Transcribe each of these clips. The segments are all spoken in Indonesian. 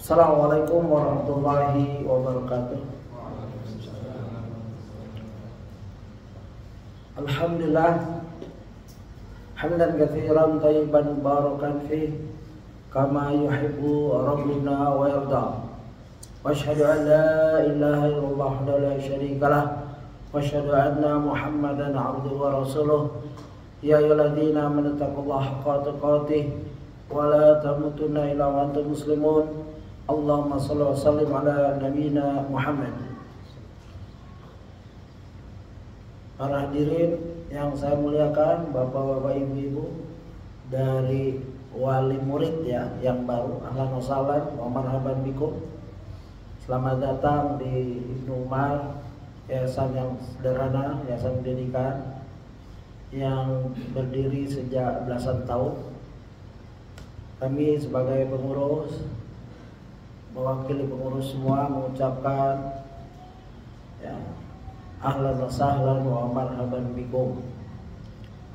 Assalamualaikum warahmatullahi wabarakatuh. Alhamdulillah hamdan katsiran thayyiban mubarakan fih kama yuhibbu rabbuna wa yarda. Wa asyhadu an la ilaha illallah wa la syarika lah wa asyhadu anna Muhammadan abduhu wa rasuluh. Ya ayyuhalladzina amanu taqullaha haqqa tuqatih wa la tamutunna illa wa antum muslimun. Allahumma shalli wa sallim ala nabiyyina Muhammad. Para hadirin yang saya muliakan, bapak-bapak, ibu-ibu dari wali murid ya yang baru, ahlan wa sahlan wa marhaban bikum. Selamat datang di Ibnu Umar, yayasan yang sederhana, yayasan pendidikan yang berdiri sejak belasan tahun. Kami sebagai pengurus, mewakili pengurus semua mengucapkan ya, ahlan wa sahlan wa marhaban bikum.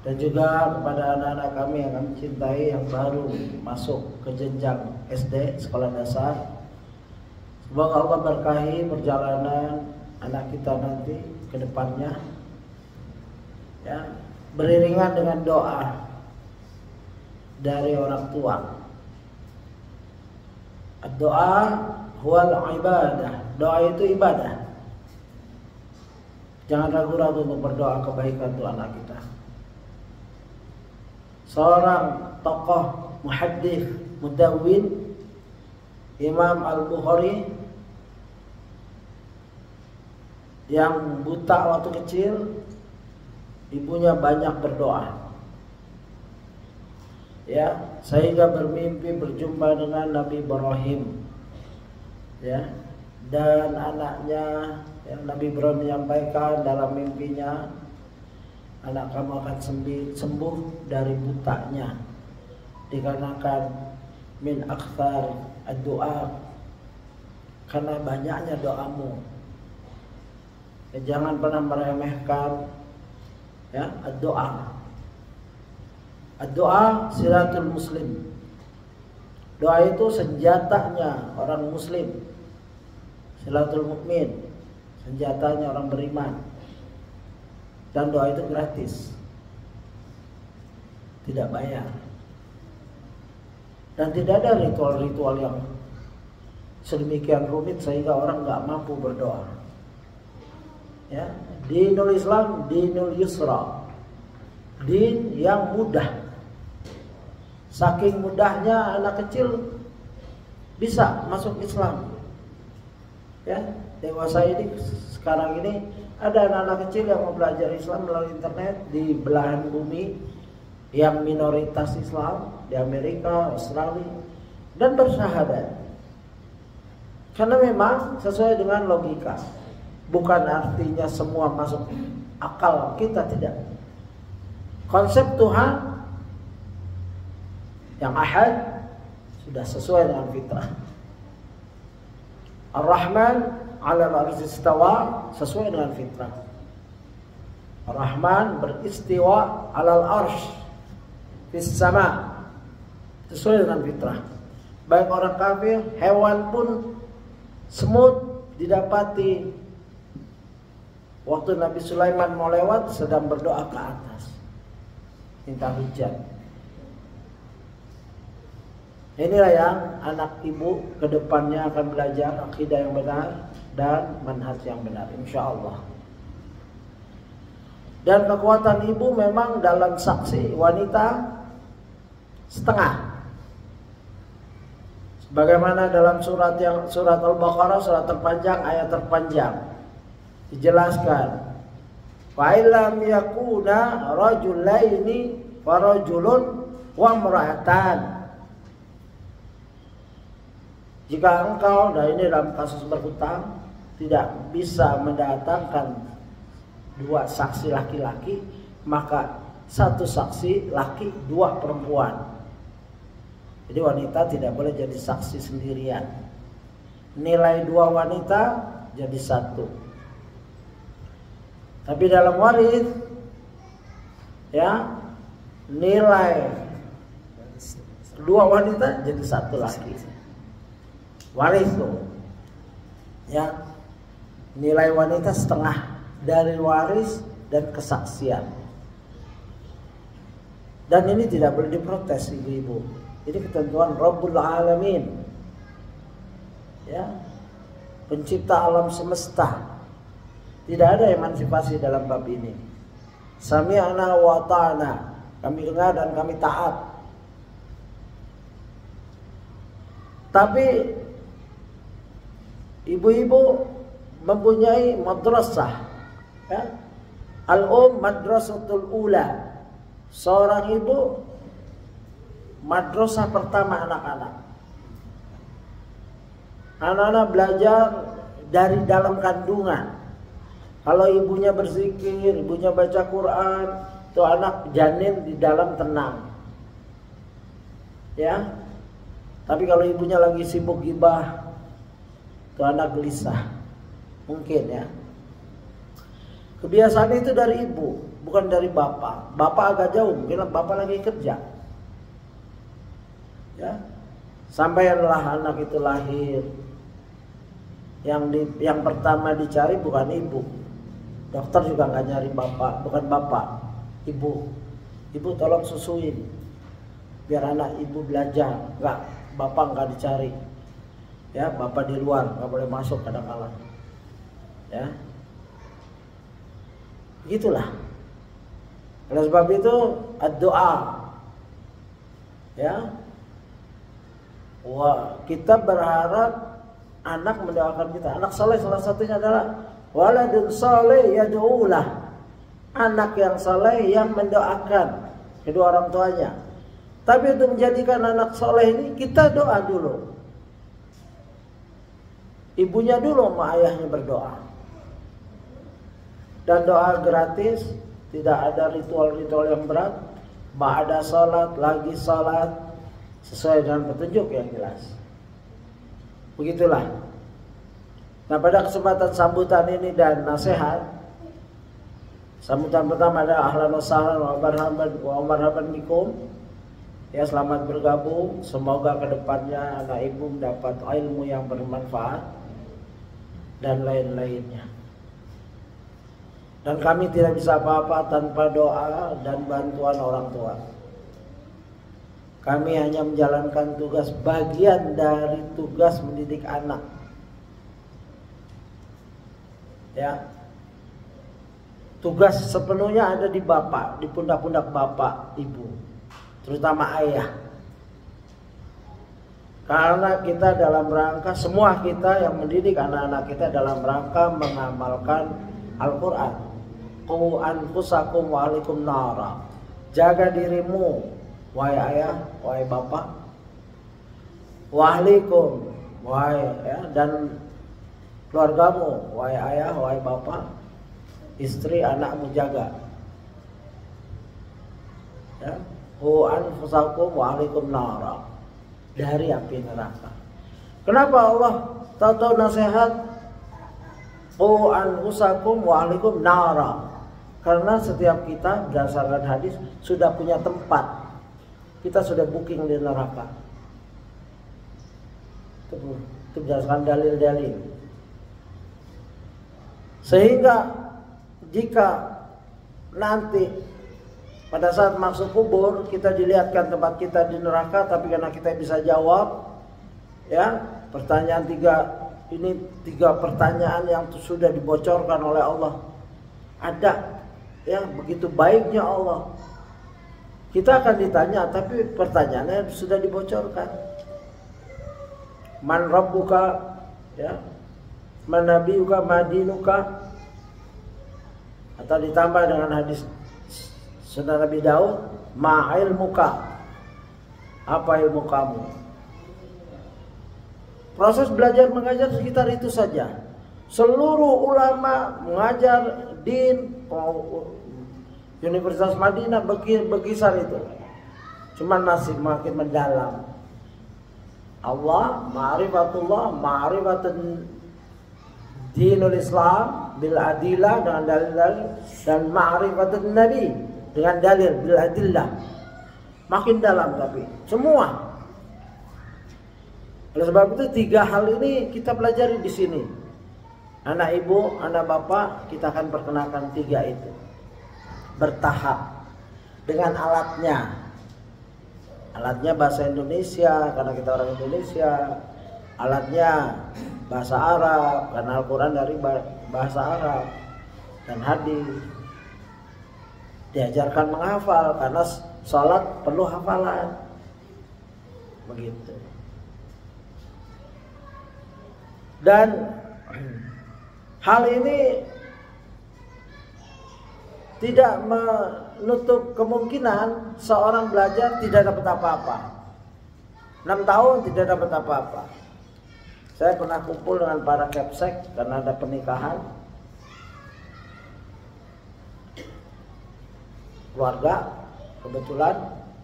Dan juga kepada anak-anak kami yang kami cintai yang baru masuk ke jenjang SD, sekolah dasar, semoga Allah berkahi perjalanan anak kita nanti ke depannya ya, beriringan dengan doa dari orang tua. Doa huwal ibadah. Doa itu ibadah. Jangan ragu-ragu untuk berdoa kebaikan untuk anak kita. Seorang tokoh muhaddits, mudawwin, Imam Al-Bukhari yang buta waktu kecil, ibunya banyak berdoa. Ya, sehingga bermimpi berjumpa dengan Nabi Ibrahim ya, dan anaknya ya, Nabi Ibrahim menyampaikan dalam mimpinya, anak kamu akan sembuh dari butanya dikarenakan min aktsar ad-du'a, karena banyaknya doamu ya, jangan pernah meremehkan ya ad-doa. Doa silatul muslim. Doa itu senjatanya orang muslim. Silatul mukmin, senjatanya orang beriman. Dan doa itu gratis, tidak bayar. Dan tidak ada ritual-ritual yang sedemikian rumit sehingga orang nggak mampu berdoa. Ya, dinul Islam dinul yusra, din yang mudah. Saking mudahnya anak kecil bisa masuk Islam. Ya, dewasa ini sekarang ini ada anak-anak kecil yang mau belajar Islam melalui internet di belahan bumi yang minoritas Islam di Amerika, Australia, dan bersahabat. Karena memang sesuai dengan logika. Bukan artinya semua masuk akal kita, tidak. Konsep Tuhan yang ahad sudah sesuai dengan fitrah. Ar-Rahman 'alal 'arsy istawa, sesuai dengan fitrah. Ar-Rahman beristiwa 'alal 'arsy fis sama, sesuai dengan fitrah. Baik orang kafir, hewan pun, semut didapati waktu Nabi Sulaiman mau lewat sedang berdoa ke atas minta hujan. Inilah yang anak ibu kedepannya akan belajar akidah yang benar dan manhaj yang benar, insya Allah. Dan kekuatan ibu memang dalam saksi wanita setengah. Sebagaimana dalam surat Al-Baqarah, surat terpanjang, ayat terpanjang, dijelaskan, fa illam yakuna rajulaini farajulun wa imra'atan. Jika engkau, dan ini dalam kasus berhutang, tidak bisa mendatangkan dua saksi laki-laki, maka satu saksi laki, dua perempuan. Jadi wanita tidak boleh jadi saksi sendirian. Nilai dua wanita jadi satu. Tapi dalam waris ya, nilai dua wanita jadi satu laki. waris tuh. Ya, nilai wanita setengah dari waris dan kesaksian. Dan ini tidak boleh diprotes ibu-ibu. Ini ketentuan Rabbul Alamin. Ya, pencipta alam semesta. Tidak ada emansipasi dalam bab ini. Sami'na wa ta'na. Kami dengar dan kami taat. Tapi ibu-ibu mempunyai madrasah, ya? Madrasatul ula. Seorang ibu madrasah pertama anak-anak. Anak-anak belajar dari dalam kandungan. Kalau ibunya berzikir, ibunya baca Quran, itu anak janin di dalam tenang. Ya. Tapi kalau ibunya lagi sibuk gibah, itu anak gelisah. Mungkin ya. Kebiasaan itu dari ibu, bukan dari bapak. Bapak agak jauh, mungkin bapak lagi kerja. Ya. Sampailah anak itu lahir. Yang pertama dicari bukan ibu. Dokter juga nggak nyari bapak, bukan bapak, ibu. Ibu tolong susuin, biar anak ibu belajar. Nggak, bapak nggak dicari. Ya, bapak di luar, nggak boleh masuk kadang-kadang. Ya, begitulah. Oleh sebab itu, doa. Ya, wah, kita berharap anak mendoakan kita. Anak saleh salah satunya adalah waladun saleh yad'ulah. Anak yang saleh yang mendoakan kedua orang tuanya. Tapi untuk menjadikan anak saleh ini kita doa dulu. Ibunya dulu sama ayahnya berdoa. Dan doa gratis, tidak ada ritual-ritual yang berat. Ba'da salat, lagi salat, sesuai dengan petunjuk yang jelas. Begitulah. Nah, pada kesempatan sambutan ini dan nasihat, sambutan pertama adalah ahlan wa sahlan wa marhaban bikum. Ya, selamat bergabung. Semoga kedepannya anak ibu mendapat ilmu yang bermanfaat dan lain-lainnya. Dan kami tidak bisa apa-apa tanpa doa dan bantuan orang tua. Kami hanya menjalankan tugas, bagian dari tugas mendidik anak. Ya, tugas sepenuhnya ada di bapak, di pundak-pundak bapak, ibu, terutama ayah. Karena kita dalam rangka, semua kita yang mendidik anak-anak kita dalam rangka mengamalkan Al-Quran. Qu anfusakum wa ahlikum nara. Jaga dirimu, wahai ayah, wahai bapak, wa ahlikum, wahai ya, dan keluargamu, wahai ayah, wahai bapak, istri, anakmu jaga. Ya, qu anfusakum wa ahlikum nara, dari api neraka. Kenapa Allah tahu nasihat qu anfusakum wa ahlikum nara? Karena setiap kita berdasarkan hadis sudah punya tempat. Kita sudah booking di neraka. Itu berdasarkan dalil-dalil. Sehingga jika nanti pada saat masuk kubur kita dilihatkan tempat kita di neraka, tapi karena kita bisa jawab, ya, pertanyaan tiga pertanyaan yang sudah dibocorkan oleh Allah. Ada, ya, begitu baiknya Allah. Kita akan ditanya, tapi pertanyaannya sudah dibocorkan. Man rabbuka, ya, man nabiyuka, madinuka, atau ditambah dengan hadis Sunan Nabi Daud, ma ilmuka, apa ilmu kamu. Proses belajar mengajar sekitar itu saja. Seluruh ulama mengajar din, Universitas Madinah berkisar itu. Cuma masih makin mendalam. Allah, ma'rifatullah, ma'rifatun dinul Islam bil adillah dengan dalil-dalil, dan ma'rifatun Nabi dengan dalil bil adillah. Makin dalam tapi semua. Oleh sebab itu 3 hal ini kita pelajari di sini. Anak ibu, anak bapak, kita akan perkenalkan 3 itu. Bertahap dengan alatnya. Alatnya bahasa Indonesia karena kita orang Indonesia. Alatnya bahasa Arab karena Al-Quran dari bahasa Arab dan hadis. Diajarkan menghafal karena sholat perlu hafalan. Begitu. Dan hal ini tidak menutup kemungkinan seorang belajar tidak dapat apa-apa. 6 tahun tidak dapat apa-apa. Saya pernah kumpul dengan para kepsek karena ada pernikahan keluarga, kebetulan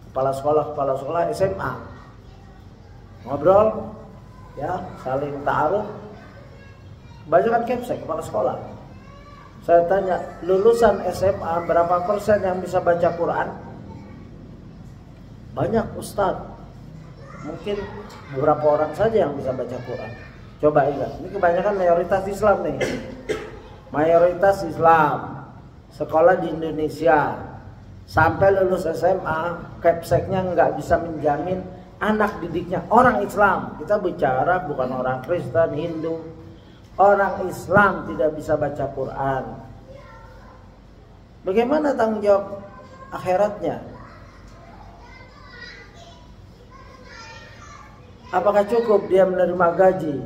kepala sekolah SMA ngobrol, ya, saling ta'aruf. Kebanyakan kepsek kepala sekolah. Saya tanya, lulusan SMA berapa persen yang bisa baca Quran? Banyak, Ustadz. Mungkin beberapa orang saja yang bisa baca Quran. Coba ingat, ini kebanyakan mayoritas Islam nih. Mayoritas Islam, sekolah di Indonesia, sampai lulus SMA, kepseknya nggak bisa menjamin anak didiknya orang Islam. Kita bicara bukan orang Kristen, Hindu. Orang Islam tidak bisa baca Quran. Bagaimana tanggung jawab akhiratnya? Apakah cukup dia menerima gaji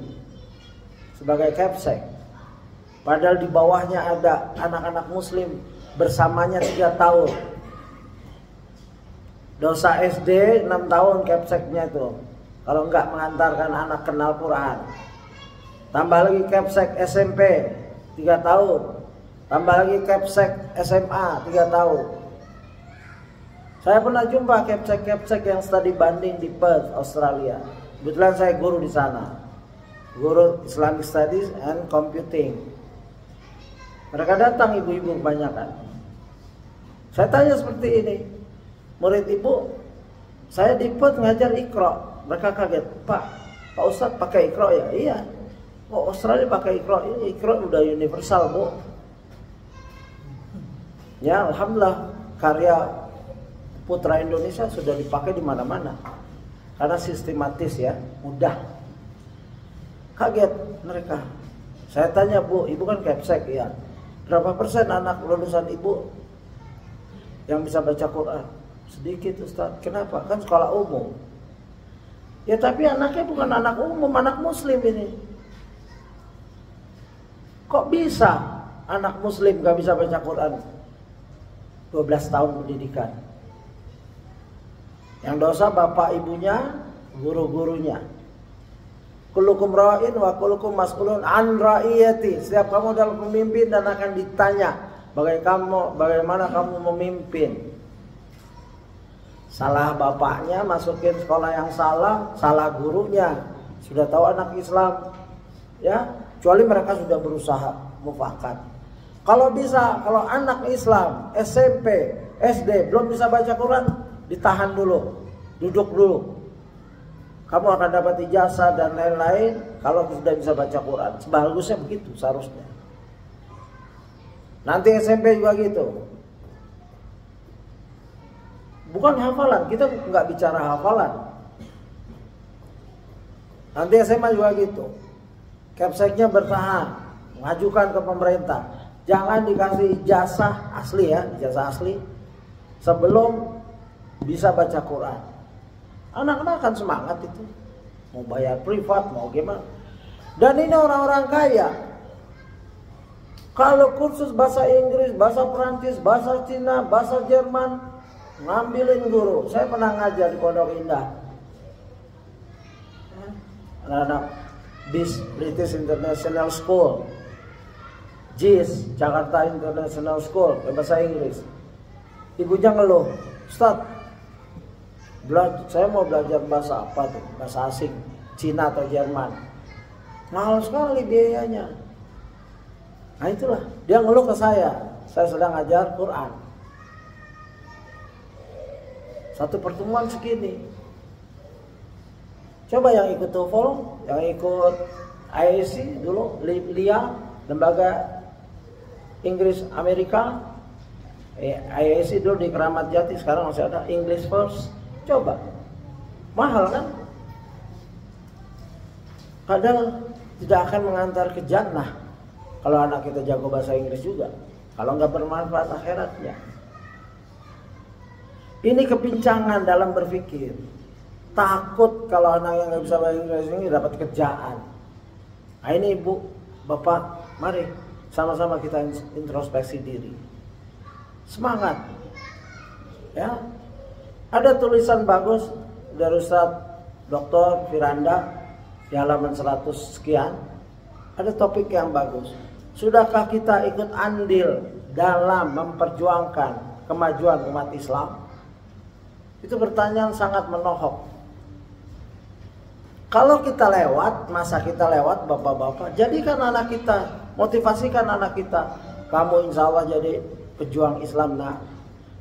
sebagai kepsek? Padahal di bawahnya ada anak-anak muslim bersamanya 3 tahun. Dosa SD 6 tahun kepseknya itu, kalau enggak mengantarkan anak kenal Quran. Tambah lagi kepsek SMP 3 tahun. Tambah lagi kepsek SMA 3 tahun. Saya pernah jumpa kepsek-kepsek yang studi banding di Perth, Australia. Kebetulan saya guru di sana, guru Islamic Studies and Computing. Mereka datang ibu-ibu kebanyakan. Saya tanya seperti ini, murid ibu, saya di Perth ngajar Iqra. Mereka kaget, Pak Ustadz pakai Iqra ya? Iya. Oh, Australia pakai Iqra. Ini Iqra udah universal, Bu. Ya, alhamdulillah karya putra Indonesia sudah dipakai di mana-mana. Karena sistematis ya, mudah. Kaget mereka. Saya tanya, Bu, ibu kan kepsek ya. Berapa persen anak lulusan ibu yang bisa baca Quran? Sedikit, Ustaz. Kenapa? Kan sekolah umum. Ya tapi anaknya bukan anak umum, anak muslim ini. Kok bisa anak muslim gak bisa baca Quran? 12 tahun pendidikan. Yang dosa bapak ibunya, guru-gurunya. Kullukum ra'in wa kullukum mas'ulun an ra'iyati. Setiap kamu adalah pemimpin dan akan ditanya bagaimana kamu memimpin. Salah bapaknya masukin sekolah yang salah, salah gurunya. Sudah tahu anak Islam, ya, kecuali mereka sudah berusaha mufakat. Kalau bisa, kalau anak Islam SMP, SD belum bisa baca Quran, ditahan dulu, duduk dulu. Kamu akan dapat ijazah dan lain-lain kalau sudah bisa baca Quran. Sebagusnya begitu seharusnya. Nanti SMP juga gitu. Bukan hafalan, kita nggak bicara hafalan. Nanti SMA juga gitu. Kepseknya bertahan, mengajukan ke pemerintah. Jangan dikasih ijazah asli ya, ijazah asli sebelum bisa baca Quran. Anak-anak akan semangat itu, mau bayar privat, mau gimana. Dan ini orang-orang kaya. Kalau kursus bahasa Inggris, bahasa Perancis, bahasa Cina, bahasa Jerman, ngambilin guru. Saya pernah ngajar di Pondok Indah. Anak-anak BIS, British International School, JIS, Jakarta International School, bahasa Inggris. Ibunya ngeluh, Ustaz, saya mau belajar bahasa apa tuh? Bahasa asing, Cina atau Jerman. Mahal sekali biayanya. Nah itulah, dia ngeluh ke saya sedang ngajar Quran. Satu pertemuan segini. Coba yang ikut TOEFL, yang ikut IAC dulu, LIA, lembaga Inggris Amerika, IAC dulu di Keramat Jati, sekarang masih ada English First. Coba, mahal kan? Padahal tidak akan mengantar ke jannah kalau anak kita jago bahasa Inggris juga, kalau nggak bermanfaat akhiratnya. Ini kepincangan dalam berpikir. Takut kalau anak yang nggak bisa bahasa Inggris ini dapat kerjaan. Nah, ini ibu, bapak, mari sama-sama kita introspeksi diri. Semangat, ya. Ada tulisan bagus dari Ustaz Dr. Firanda di halaman 100 sekian. Ada topik yang bagus. Sudahkah kita ikut andil dalam memperjuangkan kemajuan umat Islam? Itu pertanyaan sangat menohok. Kalau kita lewat, masa kita lewat bapak-bapak, jadikan anak kita, motivasikan anak kita. Kamu insya Allah jadi pejuang Islam. Nah,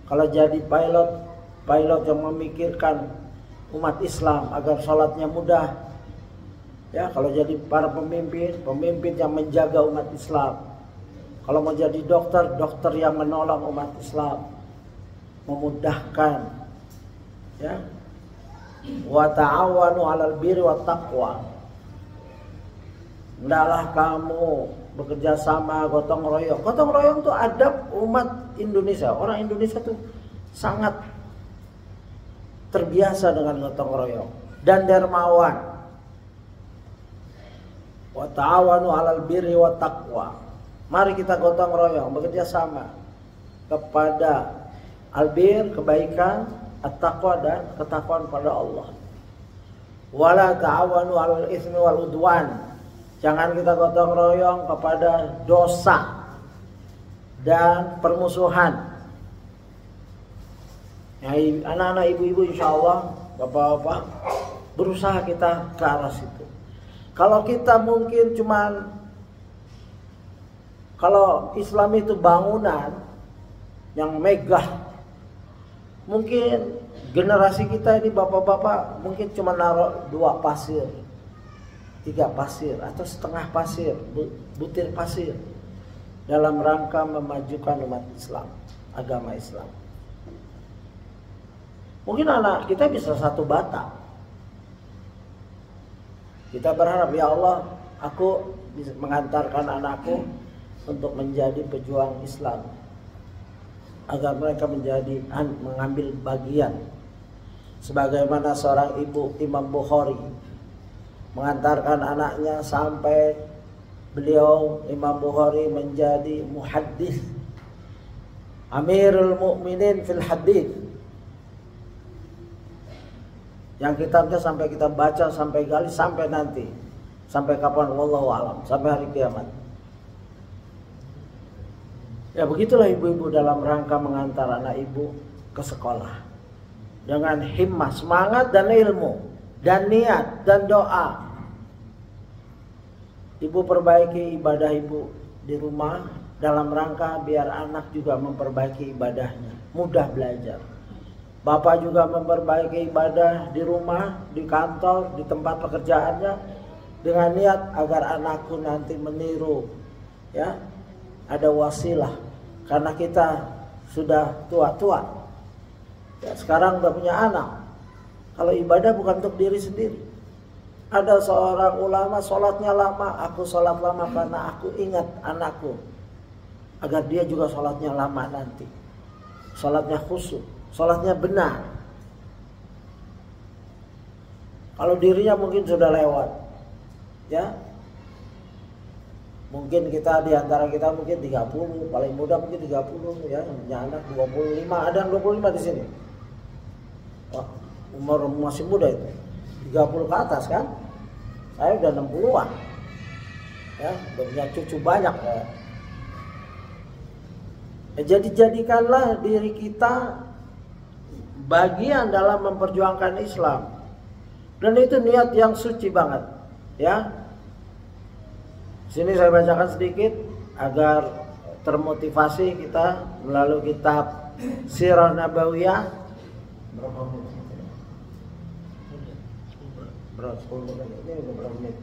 kalau jadi pilot yang memikirkan umat Islam agar sholatnya mudah. Ya, kalau jadi para pemimpin yang menjaga umat Islam. Kalau mau jadi dokter yang menolong umat Islam, memudahkan. Ya, wa ta'awanu 'alal birri wat taqwa. Hendaklah kamu bekerja sama, gotong royong. Gotong royong itu adab umat Indonesia. Orang Indonesia tuh sangat terbiasa dengan gotong royong dan dermawan. Wa ta'awanu 'alal birri wat taqwa. Mari kita gotong royong, bekerja sama kepada albir, kebaikan, at-taqwa dan ketakwaan pada Allah. Wala ta'awanu 'alal itsmi wal udwan. Jangan kita gotong royong kepada dosa dan permusuhan. Ya, anak-anak, ibu-ibu, insyaallah, bapak-bapak, berusaha kita ke arah situ. Kalau kita mungkin kalau Islam itu bangunan yang megah, mungkin generasi kita ini bapak-bapak mungkin cuma naruh 2 pasir, 3 pasir atau setengah pasir, butir pasir dalam rangka memajukan umat Islam, agama Islam. Mungkin anak kita bisa 1 bata. Kita berharap, ya Allah, aku bisa mengantarkan anakku untuk menjadi pejuang Islam, agar mereka mengambil bagian. Sebagaimana seorang ibu, Imam Bukhari, mengantarkan anaknya sampai beliau Imam Bukhari menjadi muhaddits, Amirul Mukminin fil hadits, yang kitabnya sampai kita baca, sampai gali, sampai nanti, sampai kapan, wallahu alam, sampai hari kiamat. Ya, begitulah ibu-ibu dalam rangka mengantar anak ibu ke sekolah dengan himmah, semangat dan ilmu dan niat dan doa. Ibu perbaiki ibadah ibu di rumah dalam rangka biar anak juga memperbaiki ibadahnya, mudah belajar. Bapak juga memperbaiki ibadah di rumah, di kantor, di tempat pekerjaannya dengan niat agar anakku nanti meniru, ya, ada wasilah, karena kita sudah tua-tua, ya, sekarang udah punya anak. Kalau ibadah bukan untuk diri sendiri. Ada seorang ulama, sholatnya lama, aku sholat lama karena aku ingat anakku, agar dia juga sholatnya lama nanti, sholatnya khusyuk, sholatnya benar. Kalau dirinya mungkin sudah lewat, ya, mungkin kita di antara kita mungkin 30, paling muda mungkin 30, ya, punya anak 25, ada yang 25 di sini. Wah, umur masih muda itu, 30 ke atas kan? Saya udah 60-an, ya, udah punya cucu banyak, ya. Jadi jadikanlah diri kita bagian dalam memperjuangkan Islam, dan itu niat yang suci banget, ya. Sini saya bacakan sedikit agar termotivasi kita melalui kitab Sirah Nabawiyah. Berapa 10 menit? Ini udah berapa menit?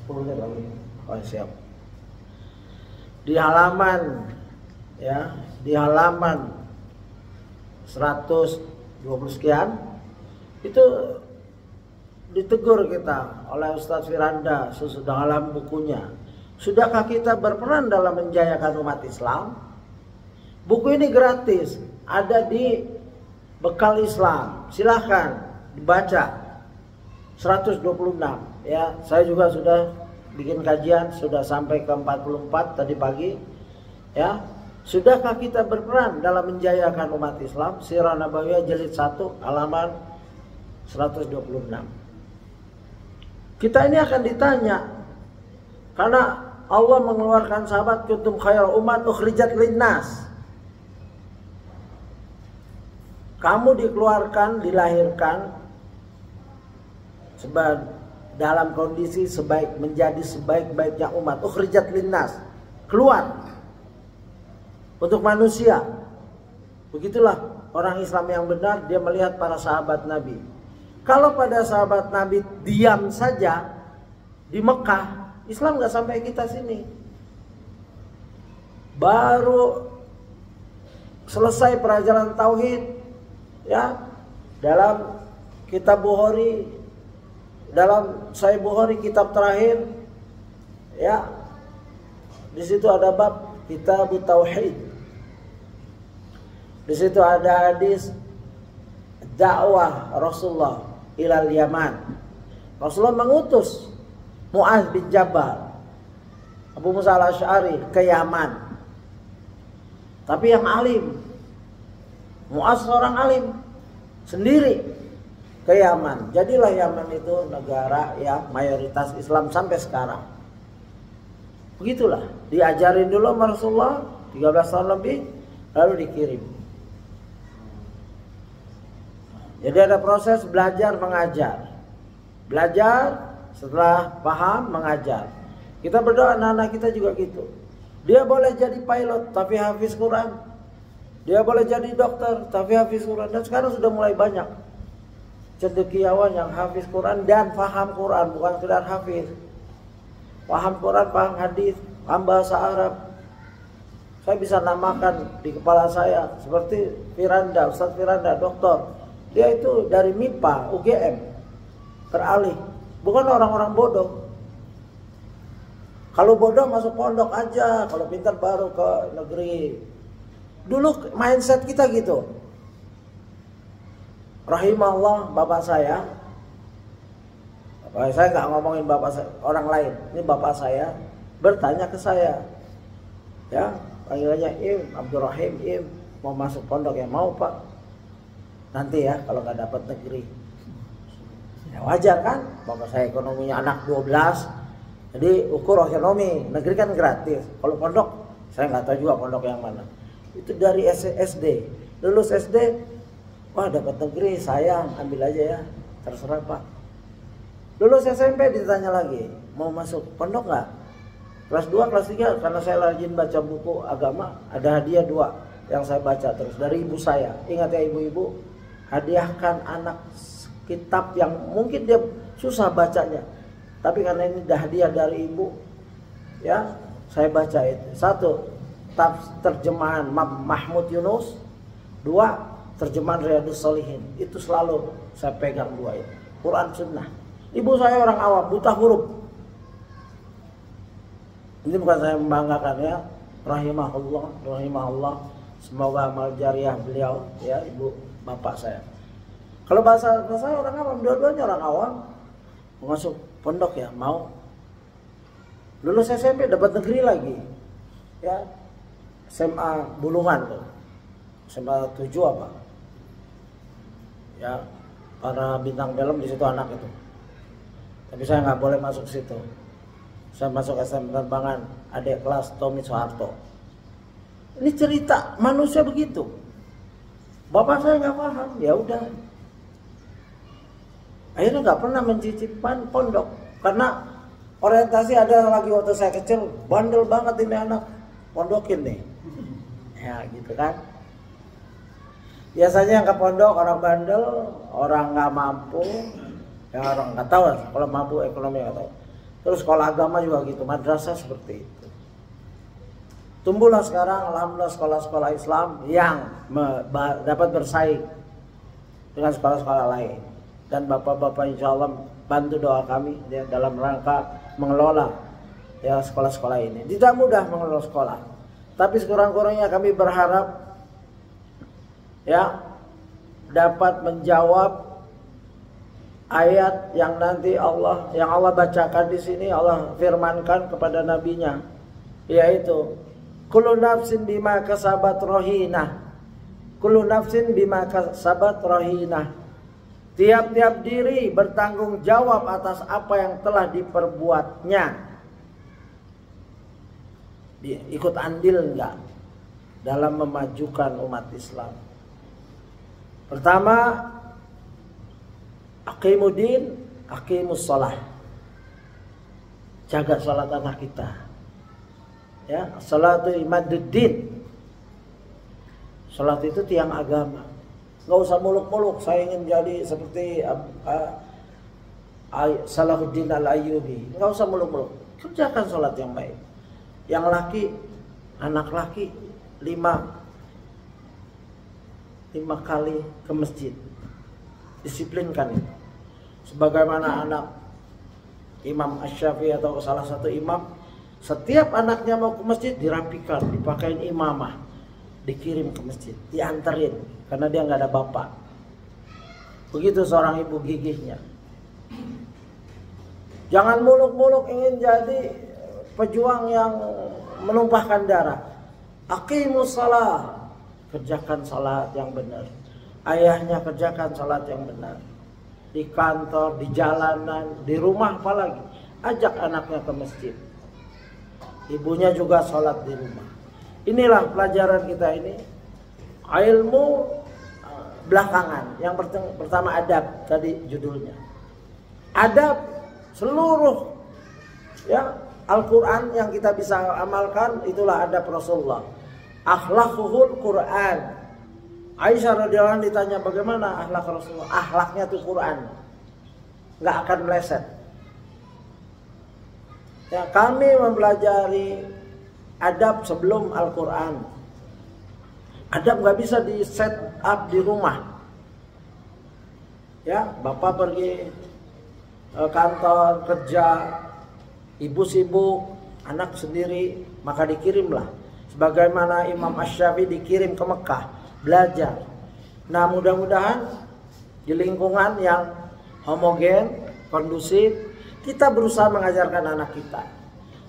10 menit lagi. Oh siap. Di halaman ya, di halaman 120 sekian itu ditegur kita oleh Ustadz Firanda sesudah dalam bukunya. Sudahkah kita berperan dalam menjayakan umat Islam? Buku ini gratis, ada di Bekal Islam. Silahkan dibaca. 126 ya. Saya juga sudah bikin kajian, sudah sampai ke 44 tadi pagi. Ya. Sudahkah kita berperan dalam menjayakan umat Islam? Sirah Nabawiyah jilid 1 halaman 126. Kita ini akan ditanya karena Allah mengeluarkan sahabat kuntum khairal umat ukhrijat linnas. Kamu dikeluarkan, dilahirkan dalam kondisi menjadi sebaik-baiknya umat. Ukhrijat linnas, keluar untuk manusia. Begitulah orang Islam yang benar, dia melihat para sahabat Nabi. Kalau pada sahabat Nabi diam saja di Mekah, Islam nggak sampai kita sini. Baru selesai pelajaran tauhid ya, dalam kitab Bukhari, dalam Sahih Bukhari kitab terakhir ya, di situ ada bab kitab tauhid, di situ ada hadis dakwah Rasulullah ilal Yaman. Rasulullah mengutus Mu'adz bin Jabal, Abu Musa al-Asy'ari ke Yaman, tapi yang alim. Mu'adz seorang alim sendiri ke Yaman. Jadilah Yaman itu negara yang mayoritas Islam sampai sekarang. Begitulah, diajarin dulu sama Rasulullah 13 tahun lebih, lalu dikirim. Jadi ada proses belajar mengajar. Belajar, setelah paham, mengajar. Kita berdoa anak-anak kita juga gitu. Dia boleh jadi pilot tapi hafiz Quran. Dia boleh jadi dokter tapi hafiz Quran. Dan sekarang sudah mulai banyak cendekiawan yang hafiz Quran dan paham Quran, bukan sekedar hafiz. Paham Quran, paham hadis, paham bahasa Arab. Saya bisa namakan di kepala saya seperti Firanda, Ustadz Firanda, dokter. Dia itu dari MIPA, UGM, beralih. Bukan orang-orang bodoh. Kalau bodoh masuk pondok aja, kalau pintar baru ke negeri. Dulu mindset kita gitu. Rahimahullah bapak saya nggak ngomongin bapak saya, orang lain. Ini bapak saya bertanya ke saya, ya panggilannya Im, Abdurrahim, Im, mau masuk pondok ya? Mau pak. Nanti ya kalau nggak dapat negeri. Ya wajar kan? Bapak saya ekonominya anak 12, jadi ukur ekonomi negeri kan gratis. Kalau pondok saya nggak tahu juga pondok yang mana. Itu dari SD, lulus SD, wah dapat negeri, sayang, ambil aja ya, terserah pak. Lulus SMP ditanya lagi, mau masuk pondok nggak? Kelas 2, kelas 3, karena saya rajin baca buku agama, ada hadiah 2 yang saya baca terus dari ibu saya. Ingat ya ibu-ibu, hadiahkan anak kitab yang mungkin dia susah bacanya, tapi karena ini dah hadiah dari ibu, ya saya baca itu. 1, terjemahan Mahmud Yunus. 2, terjemahan Riyadhus Shalihin. Itu selalu saya pegang 2 itu. Quran Sunnah. Ibu saya orang awam, buta huruf. Ini bukan saya membanggakan ya. Rahimahullah. Semoga amal jariah beliau ya, ibu bapak saya. Kalau bahasa saya orang awam, dua-duanya orang awam. Mau masuk pondok ya, mau. Lulus SMP dapat negeri lagi. Ya. SMA Bulungan tuh, SMA 7 apa? Ya, para bintang film di situ anak itu. Tapi saya nggak boleh masuk situ. Saya masuk SM Penerbangan, adik kelas Tommy Soeharto. Ini cerita manusia begitu. Bapak saya nggak paham, ya udah. Akhirnya nggak pernah mencicipkan pondok karena orientasi ada lagi waktu saya kecil, bandel banget ini anak, pondokin nih. Ya gitu kan. Biasanya yang ke pondok orang bandel, orang nggak mampu, Ya orang nggak tahu sekolah mabuk ekonomi nggak tahu. Terus sekolah agama juga gitu, madrasah seperti itu. Tumbuhlah sekarang alhamdulillah sekolah-sekolah Islam yang dapat bersaing dengan sekolah-sekolah lain. Dan bapak-bapak insya Allah bantu doa kami ya, dalam rangka mengelola ya sekolah-sekolah ini. Tidak mudah mengelola sekolah, tapi sekurang-kurangnya kami berharap ya dapat menjawab ayat yang nanti Allah bacakan di sini, Allah firmankan kepada nabinya, yaitu kullu nafsin bima kasabat rahinah. Kullu nafsin bima kasabat rahinah. Tiap-tiap diri bertanggung jawab atas apa yang telah diperbuatnya. Ikut andil enggak dalam memajukan umat Islam? Pertama, aqimuddin, aqimus shalah. Jaga salat anak kita. Ya, salatu imaduddin. Salat itu tiang agama. Enggak usah muluk-muluk saya ingin jadi seperti Salahuddin Al-Ayyubi. Enggak usah muluk-muluk. Kerjakan salat yang baik. Yang laki, anak laki 5 kali ke masjid. Disiplinkan itu. Sebagaimana anak Imam Asy-Syafi'i atau salah satu imam, setiap anaknya mau ke masjid dirapikan, dipakein imamah, dikirim ke masjid, dianterin karena dia nggak ada bapak. Begitu seorang ibu gigihnya. Jangan muluk-muluk ingin jadi pejuang yang menumpahkan darah. Aqimus shalah, kerjakan salat yang benar. Ayahnya kerjakan salat yang benar. Di kantor, di jalanan, di rumah apalagi. Ajak anaknya ke masjid. Ibunya juga salat di rumah. Inilah pelajaran kita ini. Ilmu belakangan. Yang pertama adab, tadi judulnya. Adab seluruh ya Al-Quran yang kita bisa amalkan, itulah adab Rasulullah. Akhlaquhul Quran. Aisyah radhiyallahu anha ditanya bagaimana akhlak Rasulullah. Akhlaknya tuh Quran, nggak akan meleset. Ya, kami mempelajari adab sebelum Al-Quran. Adab nggak bisa di set up di rumah. Ya, bapak pergi kantor kerja, ibu sibuk, anak sendiri, maka dikirimlah. Sebagaimana Imam Asy-Syafi'i dikirim ke Mekah belajar. Nah, mudah-mudahan di lingkungan yang homogen, kondusif, kita berusaha mengajarkan anak kita.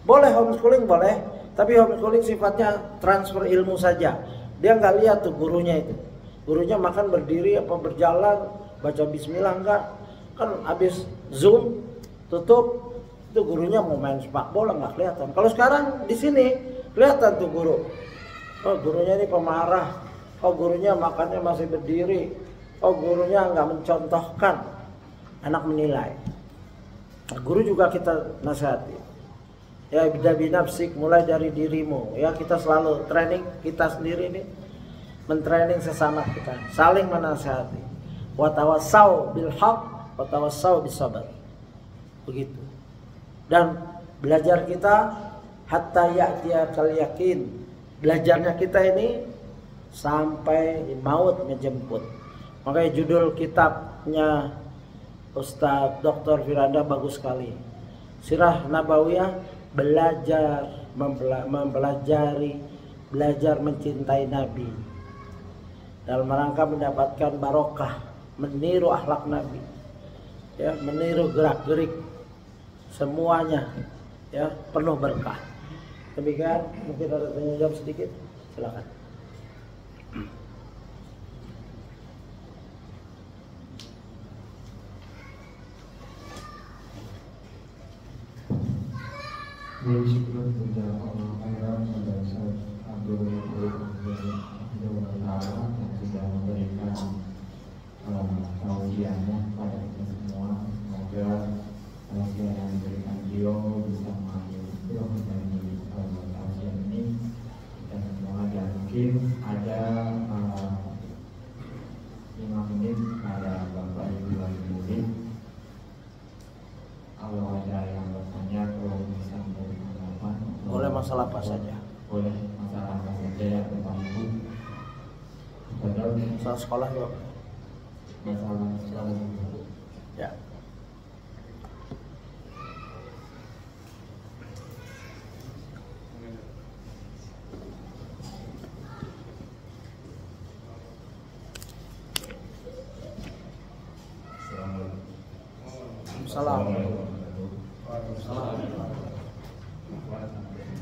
Boleh homeschooling, boleh, tapi homeschooling sifatnya transfer ilmu saja. Dia nggak lihat tuh gurunya itu. Gurunya makan berdiri apa berjalan, baca bismillah enggak. Kan habis Zoom tutup, itu gurunya mau main sepak bola nggak kelihatan. Kalau sekarang di sini kelihatan tuh guru. Oh, gurunya ini pemarah. Oh, gurunya makannya masih berdiri. Oh, gurunya nggak mencontohkan. Anak menilai. Nah, guru juga kita nasihati. Ya, ibda binafsik, mulai dari dirimu. Ya, kita selalu training kita sendiri nih, mentraining sesama kita, saling menasihati. Wa tawassau bil haqq, wa tawassau bis sabr. Begitu. Dan belajar kita hatta ya'tiyakal yakin. Belajarnya kita ini sampai maut menjemput. Makanya judul kitabnya Ustadz Dr. Firanda bagus sekali. Sirah Nabawiyah, belajar mempelajari, belajar mencintai Nabi. Dalam rangka mendapatkan barokah, meniru akhlak Nabi. Ya, meniru gerak-gerik semuanya ya penuh berkah. Demikian, mungkin ada tanya jawab sedikit, silakan. Syukur kepada Allah Khairan pada saat Abdul Taala yang sudah memberikan tausiahnya pada kita semua. Semoga tausiah yang diberikan beliau bisa mengambil dari tausiah ini kita semua. Dan mungkin ada 5 menit ada Bapak Ibu lagi murid masalah apa saja? Boleh masalah apa saja yang tentang itu. Benar. Masalah sekolah juga. Masalah sekolah. Ya. Assalamualaikum.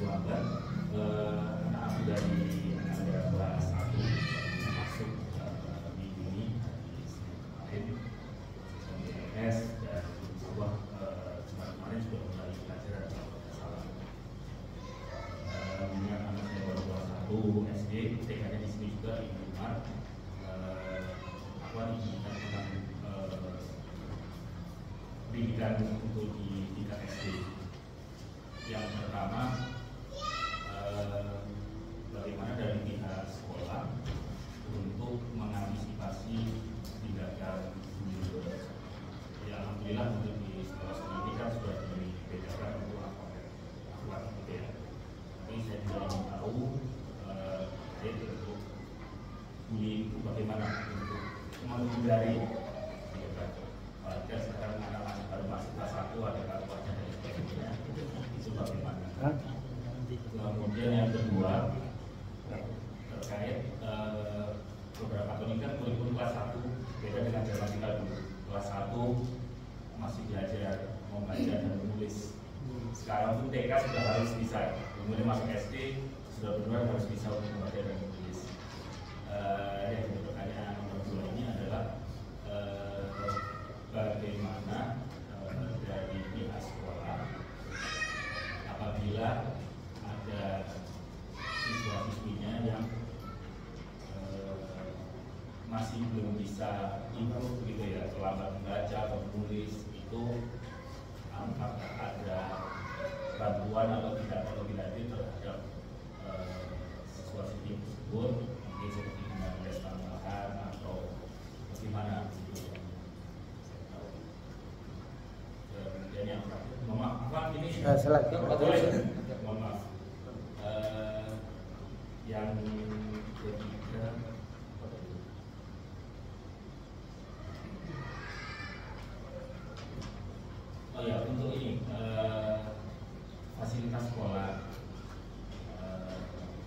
Anak dari kelas 1 masuk di Juni kemarin S dan sebuah kemarin juga mulai pelajaran salah dengan anaknya baru kelas 1 SD TK-nya di sini juga di Umar diberikan tentang pendidikan untuk di tingkat SD. Yang pertama, bagaimana dari pihak sekolah untuk mengantisipasi tindakan bullying. Ya, alhamdulillah untuk di sekolah ini kan sudah dibedakan untuk apa gitu ya. Tapi saya juga ingin tahu untuk bullying itu bagaimana untuk menghindari. Sekarang anak-anak baru masuk kelas 1 ada karuannya dan sebagainya, itu bagaimana? Kemudian yang kedua terkait beberapa pendidikan kurikulum kelas 1 beda dengan zaman kita dulu. Kelas 1 masih belajar membaca dan menulis. Sekarang tuh TK sudah harus bisa, kemudian masuk SD sudah benar harus bisa membaca dan menulis. Yang pertanyaan nomor 2 ini adalah bagaimana dari pihak sekolah apabila ada siswa-siswinya yang masih belum bisa improve gitu ya, terlambat membaca atau menulis, itu apakah ada bantuan atau tidak itu terhadap siswa-siswi tersebut, mungkin seperti dengan les tambahan atau bagaimana gitu. Dan yang terakhir, maaf ini mohon maaf. Yang ketiga, oh ya, untuk ini fasilitas sekolah.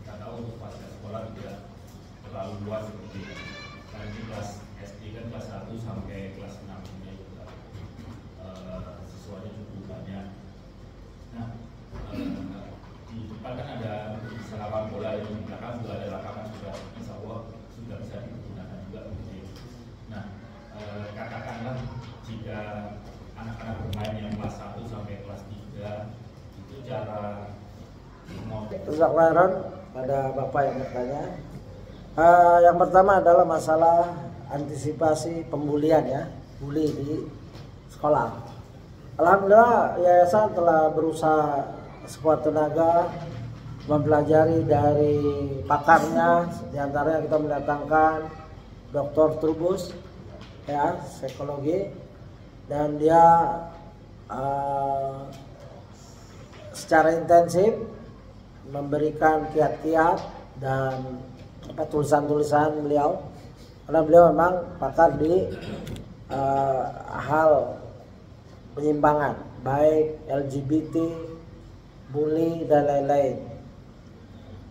Kita tahu untuk fasilitas sekolah tidak terlalu luas seperti karena di kelas SD kan kelas 1 sampai kelas 6 ini juga siswanya cukup banyak. Nah, di depan kan ada bisa lapangan bola, yang di belakang juga ada lapangan sudah insya Allah sudah bisa digunakan juga. Nah, katakanlah jika anak-anak bermain yang kelas 1 sampai kelas 3 itu cara Jazakallahu pada Bapak yang bertanya. Yang pertama adalah masalah antisipasi pembulian ya, bully di sekolah. Alhamdulillah yayasan telah berusaha sekuat tenaga mempelajari dari pakarnya, diantaranya kita mendatangkan Dr. Trubus ya, psikologi, dan dia secara intensif memberikan kiat-kiat dan tulisan-tulisan beliau, karena beliau memang pakar di hal penyimpangan baik LGBT, bully dan lain-lain.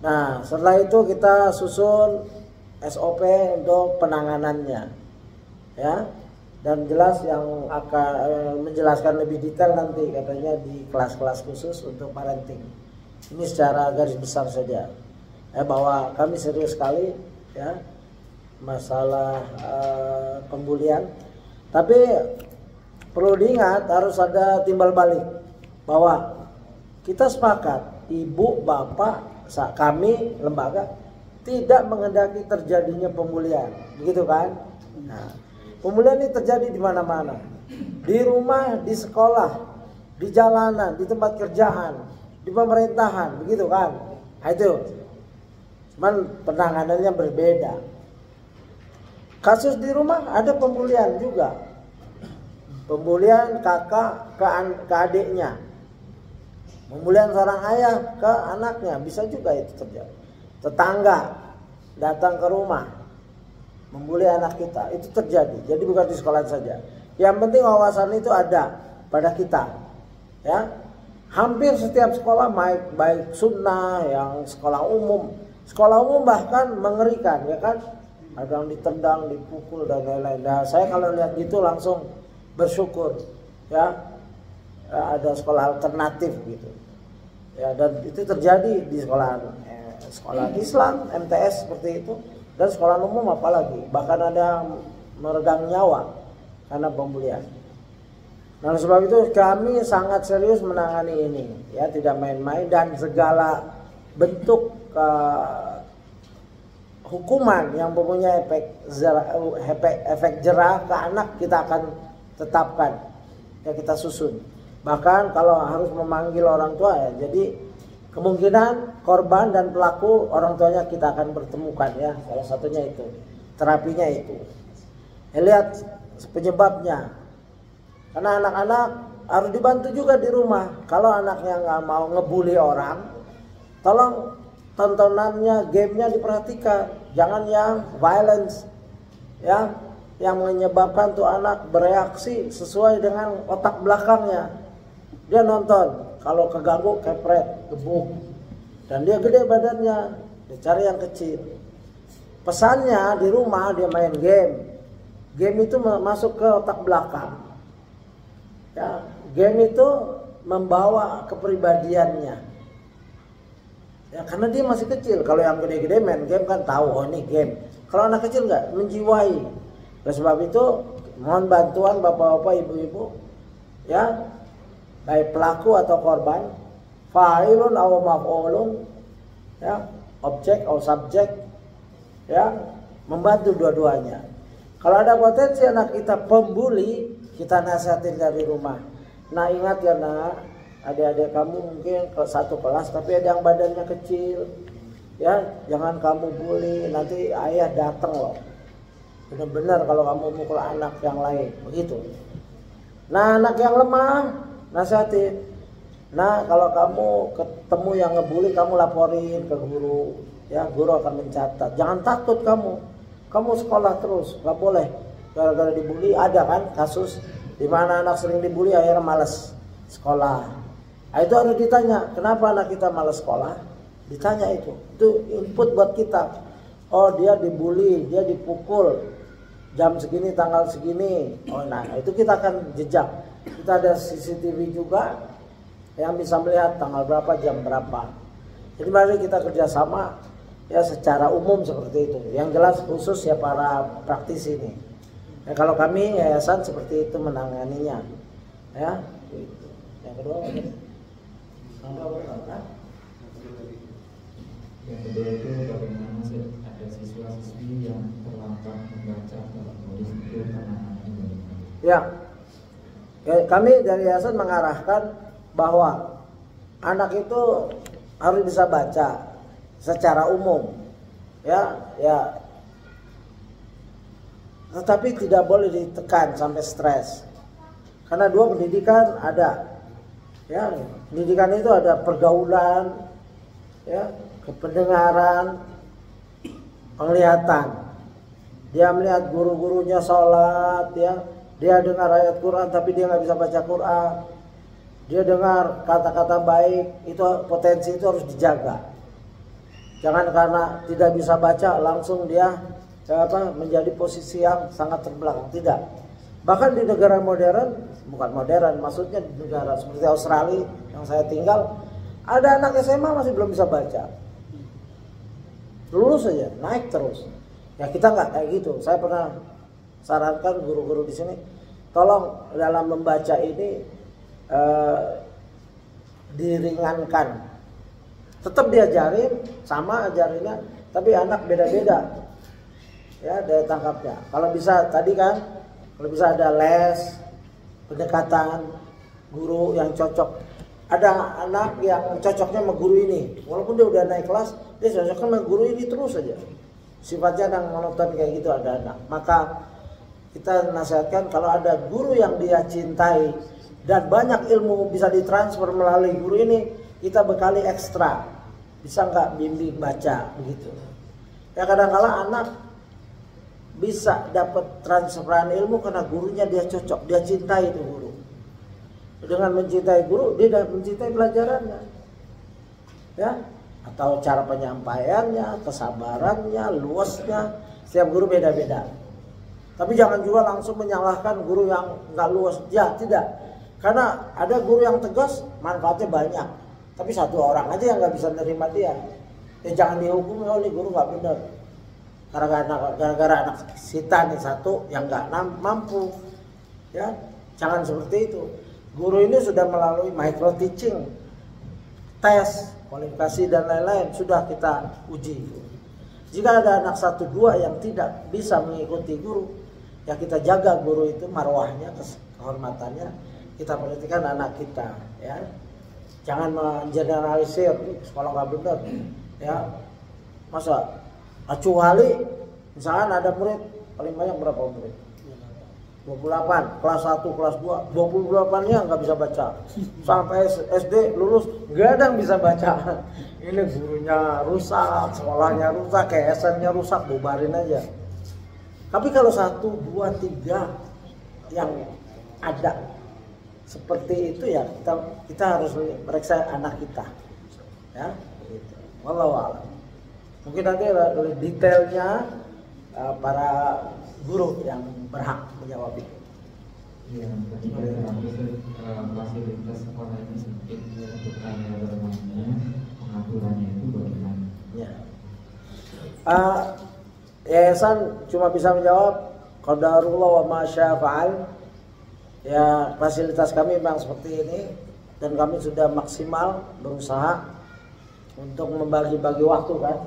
Nah, setelah itu kita susun SOP untuk penanganannya ya, dan jelas yang akan menjelaskan lebih detail nanti katanya di kelas-kelas khusus untuk parenting. Ini secara garis besar saja ya, bahwa kami serius sekali ya masalah pembulian. Tapi perlu diingat harus ada timbal balik, bahwa kita sepakat ibu bapak kami lembaga tidak menghendaki terjadinya pembulian, begitu kan? Nah, pembulian ini terjadi di mana-mana, di rumah, di sekolah, di jalanan, di tempat kerjaan, di pemerintahan, begitu kan? Nah, itu cuman penanganannya berbeda. Kasus di rumah ada pembulian juga, pembulian kakak ke adiknya Pembulian seorang ayah ke anaknya bisa juga itu terjadi. Tetangga datang ke rumah membuli anak kita, itu terjadi. Jadi bukan di sekolah saja. Yang penting wawasan itu ada pada kita. Ya, hampir setiap sekolah baik sunnah, yang sekolah umum bahkan mengerikan, ya kan? Ada yang ditendang, dipukul dan lain-lain. Nah, saya kalau lihat gitu langsung bersyukur, ya ada sekolah alternatif gitu. Ya, dan itu terjadi di sekolah Islam, MTS seperti itu, dan sekolah umum apalagi. Bahkan ada yang meregang nyawa karena pembulian. Nah, sebab itu kami sangat serius menangani ini, ya tidak main-main, dan segala bentuk hukuman yang mempunyai efek jerah ke anak kita akan tetapkan, ya kita susun. Bahkan kalau harus memanggil orang tua, ya jadi kemungkinan korban dan pelaku orang tuanya kita akan bertemukan, ya salah satunya itu terapinya itu. Ya, lihat penyebabnya, karena anak-anak harus dibantu juga di rumah. Kalau anaknya nggak mau ngebully orang, tolong tontonannya, gamenya diperhatikan, jangan yang violence, ya, yang menyebabkan tuh anak bereaksi sesuai dengan otak belakangnya. Dia nonton, kalau keganggu kepret, gebuk, dan dia gede badannya, dia cari yang kecil. Pesannya di rumah dia main game itu masuk ke otak belakang. Ya, game itu membawa kepribadiannya. Ya, karena dia masih kecil. Kalau yang gede-gede main game kan tahu, oh ini game. Kalau anak kecil nggak, menjiwai. Oleh sebab itu mohon bantuan bapak-bapak, ibu-ibu, ya, baik pelaku atau korban, fa'ilun aw maf'ulun, ya, objek atau subjek, ya, membantu dua-duanya. Kalau ada potensi anak kita pembuli, kita nasihatin dari rumah. Nah, ingat ya nak, adik-adik kamu mungkin satu kelas tapi ada yang badannya kecil, ya jangan kamu bully, nanti ayah datang loh. Benar-benar kalau kamu mukul anak yang lain, begitu. Nah, anak yang lemah nasihatin. Nah, kalau kamu ketemu yang ngebully, kamu laporin ke guru, ya guru akan mencatat. Jangan takut kamu sekolah terus, nggak boleh gara-gara dibully. Ada kan kasus di mana anak sering dibully akhirnya malas sekolah. Nah, itu harus ditanya, kenapa anak kita malas sekolah? Ditanya itu input buat kita. Oh, dia dibully, dia dipukul jam segini, tanggal segini. Oh, nah itu kita akan jejak. Kita ada CCTV juga yang bisa melihat tanggal berapa, jam berapa. Jadi mari kita kerjasama, ya secara umum seperti itu. Yang jelas khusus ya para praktisi ini. Ya, kalau kami yayasan seperti itu menanganinya. Ya, itu. Yang kedua, yang kedua itu bagaimana ada siswa-siswi yang terlambat membaca dalam tulis itu penanganan. Ya, kami dari yayasan mengarahkan bahwa anak itu harus bisa baca secara umum, ya. Tetapi tidak boleh ditekan sampai stres, karena dua pendidikan ada, ya. Pendidikan itu ada pergaulan, ya, kependengaran, penglihatan. Dia melihat guru-gurunya sholat, ya. Dia dengar ayat Quran tapi dia nggak bisa baca Quran. Dia dengar kata-kata baik, itu potensi itu harus dijaga. Jangan karena tidak bisa baca langsung dia menjadi posisi yang sangat terbelakang. Tidak. Bahkan di negara modern, bukan modern, maksudnya di negara seperti Australia yang saya tinggal, ada anak SMA masih belum bisa baca. Lulus saja, naik terus. Ya kita nggak kayak gitu. Saya pernah sarankan guru-guru di sini, tolong dalam membaca ini diringankan. Tetap diajarin, sama ajarinnya, tapi anak beda-beda, ya daya tangkapnya. Kalau bisa tadi kan, kalau bisa ada les, pendekatan guru yang cocok. Ada anak yang cocoknya sama guru ini, walaupun dia udah naik kelas, dia cocoknya sama guru ini terus saja. Sifatnya yang monoton kayak gitu ada anak. Maka kita nasihatkan kalau ada guru yang dia cintai, dan banyak ilmu bisa ditransfer melalui guru ini, kita bekali ekstra. Bisa nggak bimbing baca begitu. Ya kadang-kala anak bisa dapat transferan ilmu karena gurunya dia cocok, dia cintai itu guru. Dengan mencintai guru, dia mencintai pelajarannya. Ya, atau cara penyampaiannya, kesabarannya, luasnya, setiap guru beda-beda. Tapi jangan juga langsung menyalahkan guru yang nggak luas. Ya, tidak. Karena ada guru yang tegas, manfaatnya banyak. Tapi satu orang aja yang nggak bisa nerima dia. Ya jangan dihukum, oh ini guru nggak benar. Gara-gara anak sita nih satu yang nggak mampu. Ya, jangan seperti itu. Guru ini sudah melalui micro teaching, tes, kualifikasi dan lain-lain sudah kita uji. Jika ada anak 1-2 yang tidak bisa mengikuti guru, ya kita jaga guru itu marwahnya, kehormatannya. Kita perhatikan anak kita, ya. Jangan mengeneralisir sekolah nggak benar, ya. Masa kecuali misalkan ada murid paling banyak berapa murid? 28, kelas 1, kelas 2, 28-nya nggak bisa baca. Sampai SD lulus nggak ada yang bisa baca. Ini gurunya rusak, sekolahnya rusak, KSN-nya rusak, bubarin aja. Tapi kalau 1, 2, 3 yang ada seperti itu, ya kita harus periksa anak kita, ya. Gitu. Wallahu a'lam. Mungkin nanti lebih detailnya para guru yang berhak menjawab itu. Iya, ketika fasilitas sekolah ini sedikit bertanya bermainnya, pengaturannya itu bagaimana? Ya. Yayasan cuma bisa menjawab qadarullah wa ma syaa fa'al. Ya, fasilitas kami memang seperti ini dan kami sudah maksimal berusaha untuk membagi-bagi waktu kan.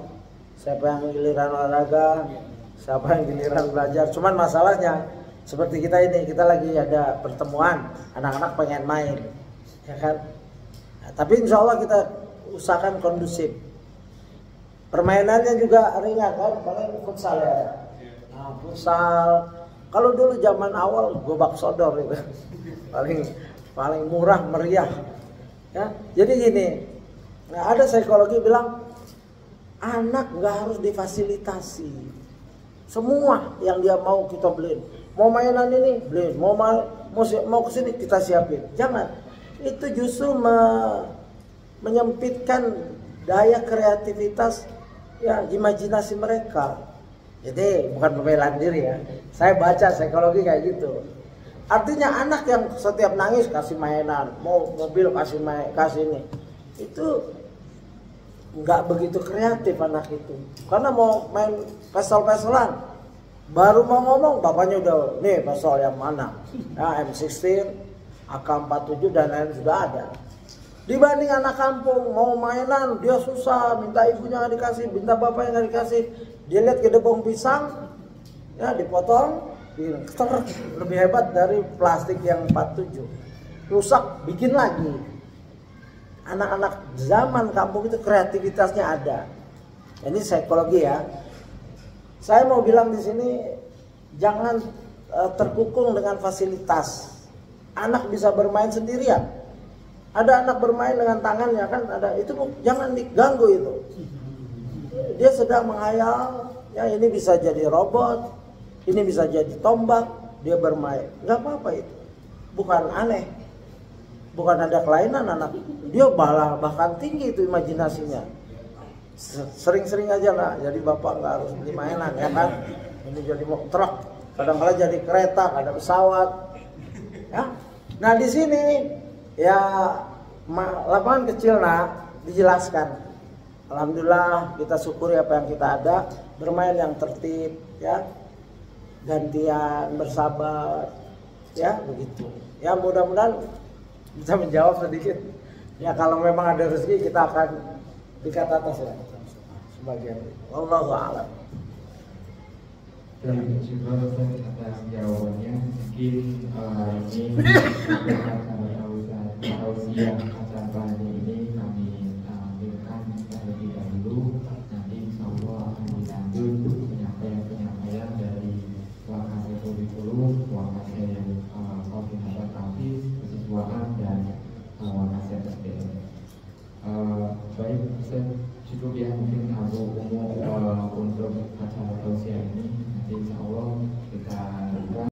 Siapa yang giliran olahraga, siapa yang giliran belajar. Cuman masalahnya seperti kita ini, kita lagi ada pertemuan, anak-anak pengen main, ya kan. Nah, tapi insya Allah kita usahakan kondusif. Permainannya juga ringan kan, paling futsal ya. Nah, futsal. Kalau dulu zaman awal gobak sodor itu paling murah meriah, ya. Jadi gini, nah ada psikologi bilang anak nggak harus difasilitasi, semua yang dia mau kita beliin. Mau mainan ini beliin, mau kesini kita siapin. Jangan, itu justru menyempitkan daya kreativitas, ya, imajinasi mereka. Jadi bukan pembelaan diri ya. Saya baca psikologi kayak gitu. Artinya anak yang setiap nangis kasih mainan, mau mobil kasih ini, itu nggak begitu kreatif anak itu. Karena mau main pesol-pesolan, baru mau ngomong bapaknya udah nih pesol yang mana? Ya, M16, AK-47 dan lain sudah ada. Dibanding anak kampung mau mainan dia susah, minta ibunya nggak dikasih, minta bapaknya nggak dikasih. Dia lihat gedebong pisang, ya dipotong, lebih hebat dari plastik yang 47. Rusak, bikin lagi. Anak-anak zaman kampung itu kreativitasnya ada. Ini psikologi ya. Saya mau bilang di sini jangan terkukung dengan fasilitas. Anak bisa bermain sendirian. Ada anak bermain dengan tangannya kan ada, itu jangan diganggu itu. Dia sedang menghayal, ya ini bisa jadi robot, ini bisa jadi tombak, dia bermain. Nggak apa-apa itu, bukan aneh, bukan ada kelainan anak. Dia bahkan tinggi itu imajinasinya. Sering-sering aja lah, jadi bapak nggak harus beli mainan ya kan. Ini jadi truk, kadang-kadang jadi kereta, ada pesawat. Ya. Nah di sini ya lapangan kecil dijelaskan. Alhamdulillah kita syukuri apa yang kita ada, bermain yang tertib, ya, gantian, bersabar, ya begitu. Ya mudah-mudahan bisa menjawab sedikit. Ya kalau memang ada rezeki kita akan dikat atas ya, sebagian. Wallahu a'lam. Terima kasih atas jawabannya. Mungkin ini tausiah acara ini kami tampilkan terlebih dahulu. Nanti insya Allah akan dilanjut penyampaian dari Wakasih Kurikulum, Wakasih Koordinator Kampus, Kesiswaan nasihat seperti ini. Baik, cukup ya mungkin aku umum untuk acara tausiah ini. Nanti insya Allah kita